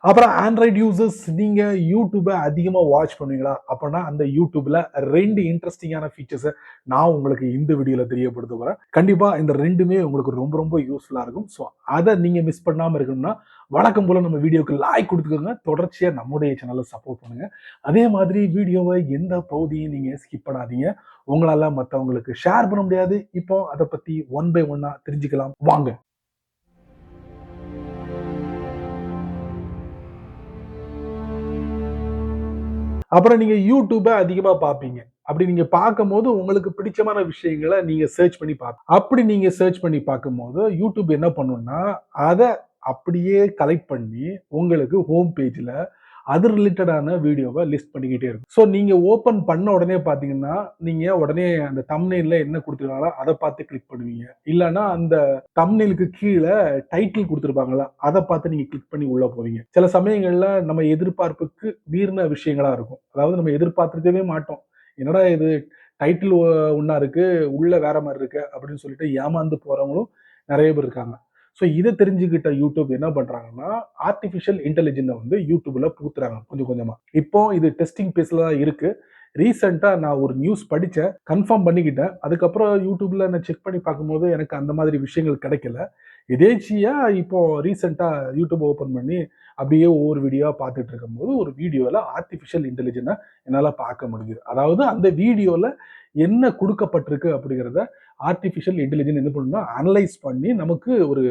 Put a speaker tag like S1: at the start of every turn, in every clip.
S1: அப்புறம் Android users நீங்க யூடியூபை அதிகமா வாட்ச் பண்ணுவீங்களா? அப்பனா அந்த யூடியூப்ல 2 இன்ட்ரெஸ்டிங்கான ஃபீச்சர்ஸ நான் உங்களுக்கு இந்த வீடியோல தெரியப்படுத்த போறேன். கண்டிப்பா இந்த 2மே உங்களுக்கு ரொம்ப ரொம்ப யூஸ்ஃபுல்லா இருக்கும். ஸோ அத நீங்க மிஸ் பண்ணாம இருக்கணும்னா, வழக்கம் போல நம்ம வீடியோக்கு லைக் குடுத்துக்கோங்க. தொடர்ச்சியா நம்முடைய சேனல சப்போர்ட் பண்ணுங்க. அதே மாதிரி வீடியோவ எந்த பகுதியும் நீங்க ஸ்கிப் பண்ணாதீங்க. உங்களால மத்தவங்களுக்கு ஷேர் பண்ண முடியாது. இப்போ அத பத்தி ஒன் பை ஒன்னா தெரிஞ்சுக்கலாம். வாங்க. அப்புறம் நீங்க யூடியூப அதிகமா பார்ப்பீங்க. அப்படி நீங்க பார்க்கும்போது உங்களுக்கு பிடிச்சமான விஷயங்கள நீங்க சர்ச் பண்ணி அப்படி நீங்க சர்ச் பண்ணி பார்க்கும்போது, யூடியூப் என்ன பண்ணும்னா, அத அப்படியே கலெக்ட் பண்ணி உங்களுக்கு ஹோம் பேஜ்ல அது ரிலேட்டடான வீடியோவ லிஸ்ட் பண்ணிக்கிட்டே இருக்கும். ஸோ நீங்க ஓப்பன் பண்ண உடனே பார்த்தீங்கன்னா, நீங்க உடனே அந்த தம்ப்நெயில்ல என்ன குடுத்துருக்காங்களோ அத பார்த்து கிளிக் பண்ணுவீங்க. இல்லன்னா அந்த தம்ப்நெயிலுக்கு கீழ டைட்டில் குடுத்துருப்பாங்கல்ல, அத பார்த்து நீங்க கிளிக் பண்ணி உள்ள போவீங்க. சில சமயங்கள்ல நம்ம எதிர்பார்ப்புக்கு மீறின விஷயங்களா இருக்கும். அதாவது நம்ம எதிர்பார்த்திருக்கவே மாட்டோம். என்னடா இது டைட்டில் ஒண்ணா இருக்கு, உள்ள வேற மாரி இருக்கு அப்படின்னு சொல்லிட்டு ஏமாந்து போறவங்களும் நெறைய பேர் இருக்காங்க. ஸோ இத தெரிஞ்சுக்கிட்ட யூடியூப் என்ன பண்றாங்கன்னா, ஆர்டிபிஷியல் இன்டெலிஜென்ஸ வந்து யூடியூப்ல புகுத்துறாங்க கொஞ்சம் கொஞ்சமா. இப்போ இது டெஸ்டிங் பேஸ்ல தான் இருக்கு. ரீசென்ட்டா நான் ஒரு நியூஸ் படிச்சேன். கன்ஃபார்ம் பண்ணிக்கிட்டேன். அதுக்கப்புறம் யூடியூப்ல நான் செக் பண்ணி பார்க்கும்போது எனக்கு அந்த மாதிரி விஷயங்கள் கிடைக்கல. எதேர்ச்சியா இப்போ ரீசென்ட்டா யூடியூப் ஓப்பன் பண்ணி அப்படியே ஒவ்வொரு வீடியோவா பார்த்துட்டு இருக்கும்போது, ஒரு வீடியோல ஆர்டிபிஷியல் இன்டெலிஜென்ஸ என்னால பார்க்க முடிஞ்சுது. அதாவது அந்த வீடியோல என்ன குடுக்கப்பட்டிருக்கு அப்படிங்கிறத ஆர்டிபிஷியல் இன்டெலிஜென்ஸ் என்ன பண்ணும்னா, அனலைஸ் பண்ணி நமக்கு ஒரு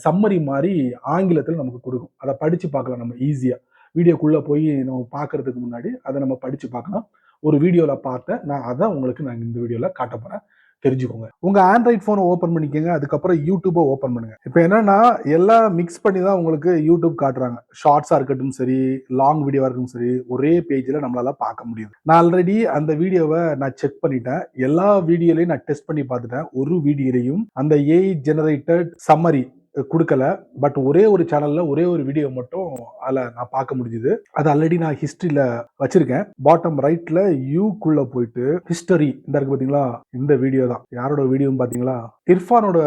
S1: சம்மரி மாரி ஆங்கிலத்தில நமக்கு குடுக்கும். அத படிச்சு பார்க்கலாம் நம்ம ஈஸியா. வீடியோக்குள்ள போய் நம்ம பார்க்கறதுக்கு முன்னாடி அத நம்ம படிச்சு பார்க்கலாம். ஒரு வீடியோல பார்த்தேன். அதான் உங்களுக்கு நான் இந்த வீடியோல காட்டப் போறேன். தெரிஞ்சுக்கோங்க. உங்க ஆண்ட்ராய்ட் ஃபோன ஓப்பன் பண்ணிக்கங்க. அதுக்கப்புறம் யூடியூப ஓப்பன் பண்ணுங்க. இப்ப என்னன்னா, எல்லாம் மிக்ஸ் பண்ணி தான் உங்களுக்கு யூடியூப் காட்டுறாங்க. ஷார்ட்ஸா இருக்கட்டும் சரி, லாங் வீடியோவா இருக்கட்டும் சரி, ஒரே பேஜ்ல நம்மளால பார்க்க முடியுது. நான் ஆல்ரெடி அந்த வீடியோவ நான் செக் பண்ணிட்டேன். எல்லா வீடியோலயும் நான் டெஸ்ட் பண்ணி பார்த்துட்டேன். ஒரு வீடியோலயும் அந்த ஏஐ ஜெனரேட்டட் சம்மரி குடுக்கல. பட் ஒரே ஒரு சேனல்ல ஒரே ஒரு வீடியோ மட்டும் அதுல நான் பார்க்க முடிஞ்சது. அது ஆல்ரெடி நான் ஹிஸ்டரியில வச்சிருக்கேன். பாட்டம் ரைட்ல யூக்குள்ள போயிட்டு ஹிஸ்டரி இந்த இருக்கு பாத்தீங்களா? இந்த வீடியோ தான். யாரோட வீடியோன்னு பாத்தீங்களா? இர்ஃபானோட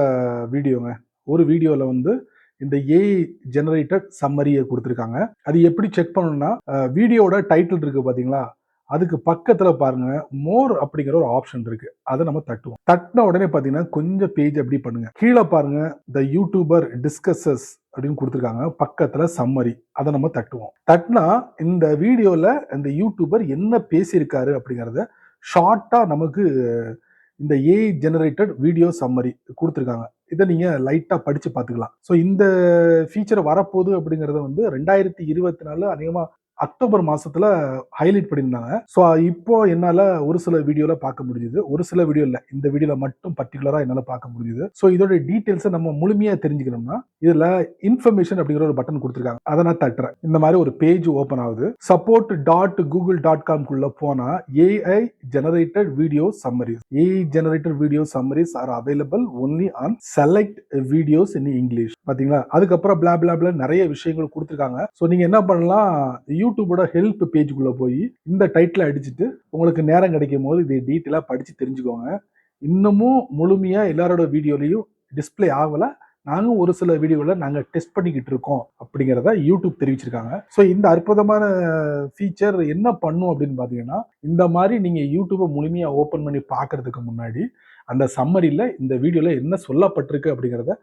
S1: வீடியோங்க. ஒரு வீடியோல வந்து இந்த ஏஐ ஜெனரேட்டட் சம்மரிய குடுத்திருக்காங்க. அது எப்படி செக் பண்ணணும்னா, வீடியோவோட டைட்டில் இருக்கு பாத்தீங்களா? அதுக்கு பக்கத்துல பாருங்க, மோர் அப்படிங்கிற ஒரு ஆப்ஷன் இருக்கு. அத நம்ம தட்டுவோம். தட்டுன உடனே பாத்தீங்கன்னா, கொஞ்சம் பேஜ் அப்படி பண்ணுங்க. கீழ பாருங்க, த யூடியூபர் டிஸ்கஸஸ் அப்படின்னு குடுத்திருக்காங்க. பக்கத்துல சம்மரி. அத நம்ம தட்டுவோம். தட்டுனா இந்த வீடியோல இந்த யூடியூபர் என்ன பேசியிருக்காரு அப்படிங்கிறத ஷார்ட்டா நமக்கு இந்த ஏஐ ஜெனரேட்டட் வீடியோ சம்மரி குடுத்திருக்காங்க. இத நீங்க லைட்டா படிச்சு பார்த்துக்கலாம். ஸோ இந்த ஃபீச்சர் வரப்போகுது அப்படிங்கிறத வந்து 2024 அநேகமா அக்டோபர் மாசத்துல ஹைலைட் பண்ணியிருந்தாங்க. ஸோ இப்போ என்னால ஒரு சில வீடியோல பார்க்க முடிஞ்சது. ஒரு சில வீடியோ இல்ல. இந்த வீடியோல மட்டும் பர்ட்டிகுலரா என்னால பார்க்க முடிஞ்சது. ஸோ இதோட டீடைல்ஸ நம்ம முழுமையா தெரிஞ்சுக்கணும்னா, இதுல இன்ஃபர்மேஷன் அப்படிங்கிற ஒரு பட்டன் குடுத்திருக்காங்க. அத நான் தட்டுறேன். இந்த மாதிரி ஒரு பேஜ் ஓப்பன் ஆகுது. support.google.com குள்ள போனா AI generated video summaries. AI generated video summaries are available only on select videos in English. பாத்தீங்களா? அதுக்கப்புறம் பிளா பிளா பிளா நிறைய விஷயங்கள் கொடுத்திருக்காங்க. ஸோ நீங்க என்ன பண்ணலாம், யூடியூபோட ஹெல்ப் பேஜுக்குள்ள போய் இந்த டைட்டில் அடிச்சுட்டு உங்களுக்கு நேரம் கிடைக்கும் போது இதை டீட்டெயிலா படிச்சு தெரிஞ்சுக்கோங்க. இன்னமும் முழுமையா எல்லாரோட வீடியோலையும் டிஸ்பிளே ஆகல. நாங்க ஒரு சில வீடியோல நாங்க டெஸ்ட் பண்ணிக்கிட்டு இருக்கோம் அப்படிங்கிறத யூடியூப் தெரிவிச்சிருக்காங்க. ஸோ இந்த அற்புதமான ஃபீச்சர் என்ன பண்ணும் அப்படின்னு பாத்தீங்கன்னா, இந்த மாதிரி நீங்க யூடியூபை முழுமையா ஓபன் பண்ணி பார்க்கறதுக்கு முன்னாடி அந்த சம்மரியில இந்த வீடியோல என்ன சொல்லப்பட்டிருக்கு அப்படிங்கிறத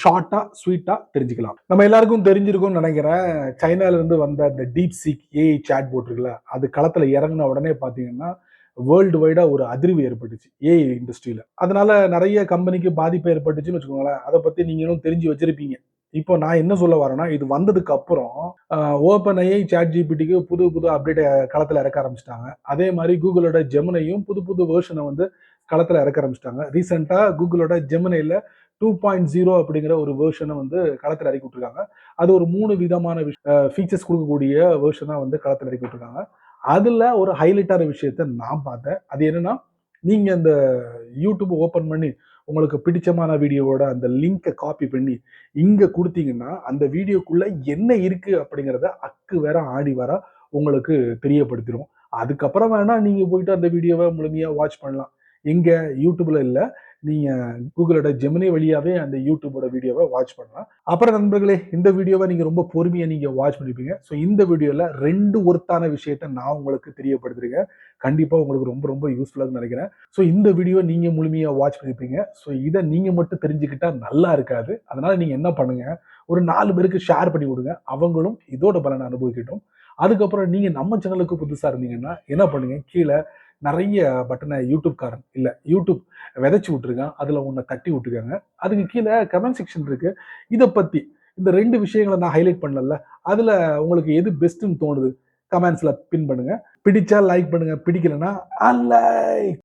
S1: ஷார்ட்டா ஸ்வீட்டா தெரிஞ்சுக்கலாம். நம்ம எல்லாருக்கும் தெரிஞ்சிருக்கும்னு நினைக்கிறேன். சைனால இருந்து வந்த அந்த DeepSeek AI chatbot இருக்குல்ல, அது களத்துல இறங்கின உடனே பாத்தீங்கன்னா வேர்ல்டு வைடா ஒரு அதிர்வு ஏற்பட்டுச்சு ஏஐ இண்டஸ்ட்ரியில. அதனால நிறைய கம்பெனிக்கு பாதிப்பு ஏற்பட்டுச்சுன்னு வச்சுக்கோங்களேன். அதை பத்தி நீங்களும் தெரிஞ்சு வச்சிருப்பீங்க. இப்போ நான் என்ன சொல்ல வரேன்னா, இது வந்ததுக்கு அப்புறம் ஓப்பன் ஐஐ சாட் ஜிபிடிக்கு புது புது அப்டேட் களத்துல இறக்க ஆரம்பிச்சிட்டாங்க. அதே மாதிரி கூகுளோட ஜெமினையும் புது புது வேர்ஷனை வந்து களத்துல இறக்க ஆரம்பிச்சிட்டாங்க. ரீசெண்டா கூகுளோட ஜெமினைல 2.0 அப்படிங்கிற ஒரு வேர்ஷனை வந்து களத்துல இறக்கி விட்டுருக்காங்க. அது ஒரு 3 விதமான ஃபீச்சர்ஸ் கொடுக்கக்கூடிய வேர்ஷனா வந்து களத்துல இறக்கி விட்டுருக்காங்க. அதுல ஒரு ஹைலைட்டான விஷயத்த நான் பார்த்தேன். அது என்னன்னா, நீங்க அந்த யூடியூப் ஓபன் பண்ணி உங்களுக்கு பிடிச்சமான வீடியோவோட அந்த லிங்கை காப்பி பண்ணி இங்க கொடுத்தீங்கன்னா, அந்த வீடியோக்குள்ள என்ன இருக்கு அப்படிங்கிறத அக்கு வேற ஆடி வர உங்களுக்கு தெரியப்படுத்திடும். அதுக்கப்புறம் வேணா நீங்க போயிட்டு அந்த வீடியோவை முழுமையா வாட்ச் பண்ணலாம். எங்க யூடியூப்ல இல்ல, நீங்க கூகுளோட ஜெமினி வழியாவே அந்த யூடியூபோட வீடியோவை வாட்ச் பண்ணலாம். அப்புறம் நண்பர்களே, இந்த வீடியோவை நீங்க ரொம்ப பொறுமையா நீங்க வாட்ச் பண்ணிருப்பீங்க. ஸோ இந்த வீடியோல 2 ஒர்த்தான விஷயத்த நான் உங்களுக்கு தெரியப்படுத்துறேன். கண்டிப்பா உங்களுக்கு ரொம்ப ரொம்ப யூஸ்ஃபுல்லா நினைக்கிறேன். ஸோ இந்த வீடியோ நீங்க முழுமையா வாட்ச் பண்ணிருப்பீங்க. ஸோ இதை நீங்க மட்டும் தெரிஞ்சுக்கிட்டா நல்லா இருக்காது. அதனால நீங்க என்ன பண்ணுங்க, ஒரு 4 பேருக்கு ஷேர் பண்ணி விடுங்க. அவங்களும் இதோட பலனை அனுபவிக்கட்டும். அதுக்கப்புறம் நீங்க நம்ம சேனலுக்கு புதுசா இருந்தீங்கன்னா என்ன பண்ணுங்க, கீழே நிறைய பட்டனை யூடியூப் விதைச்சு விட்டுருக்கான், அதுல ஒன்ன தட்டி விட்டுருக்காங்க. அதுக்கு கீழே கமெண்ட் செக்ஷன் இருக்கு. இதை பத்தி இந்த 2 விஷயங்களை நான் ஹைலைட் பண்ணல, அதுல உங்களுக்கு எது பெஸ்ட்னு தோணுது கமெண்ட்ஸ்ல பின் பண்ணுங்க. பிடிச்சா லைக் பண்ணுங்க, பிடிக்கலன்னா அன்லைக்.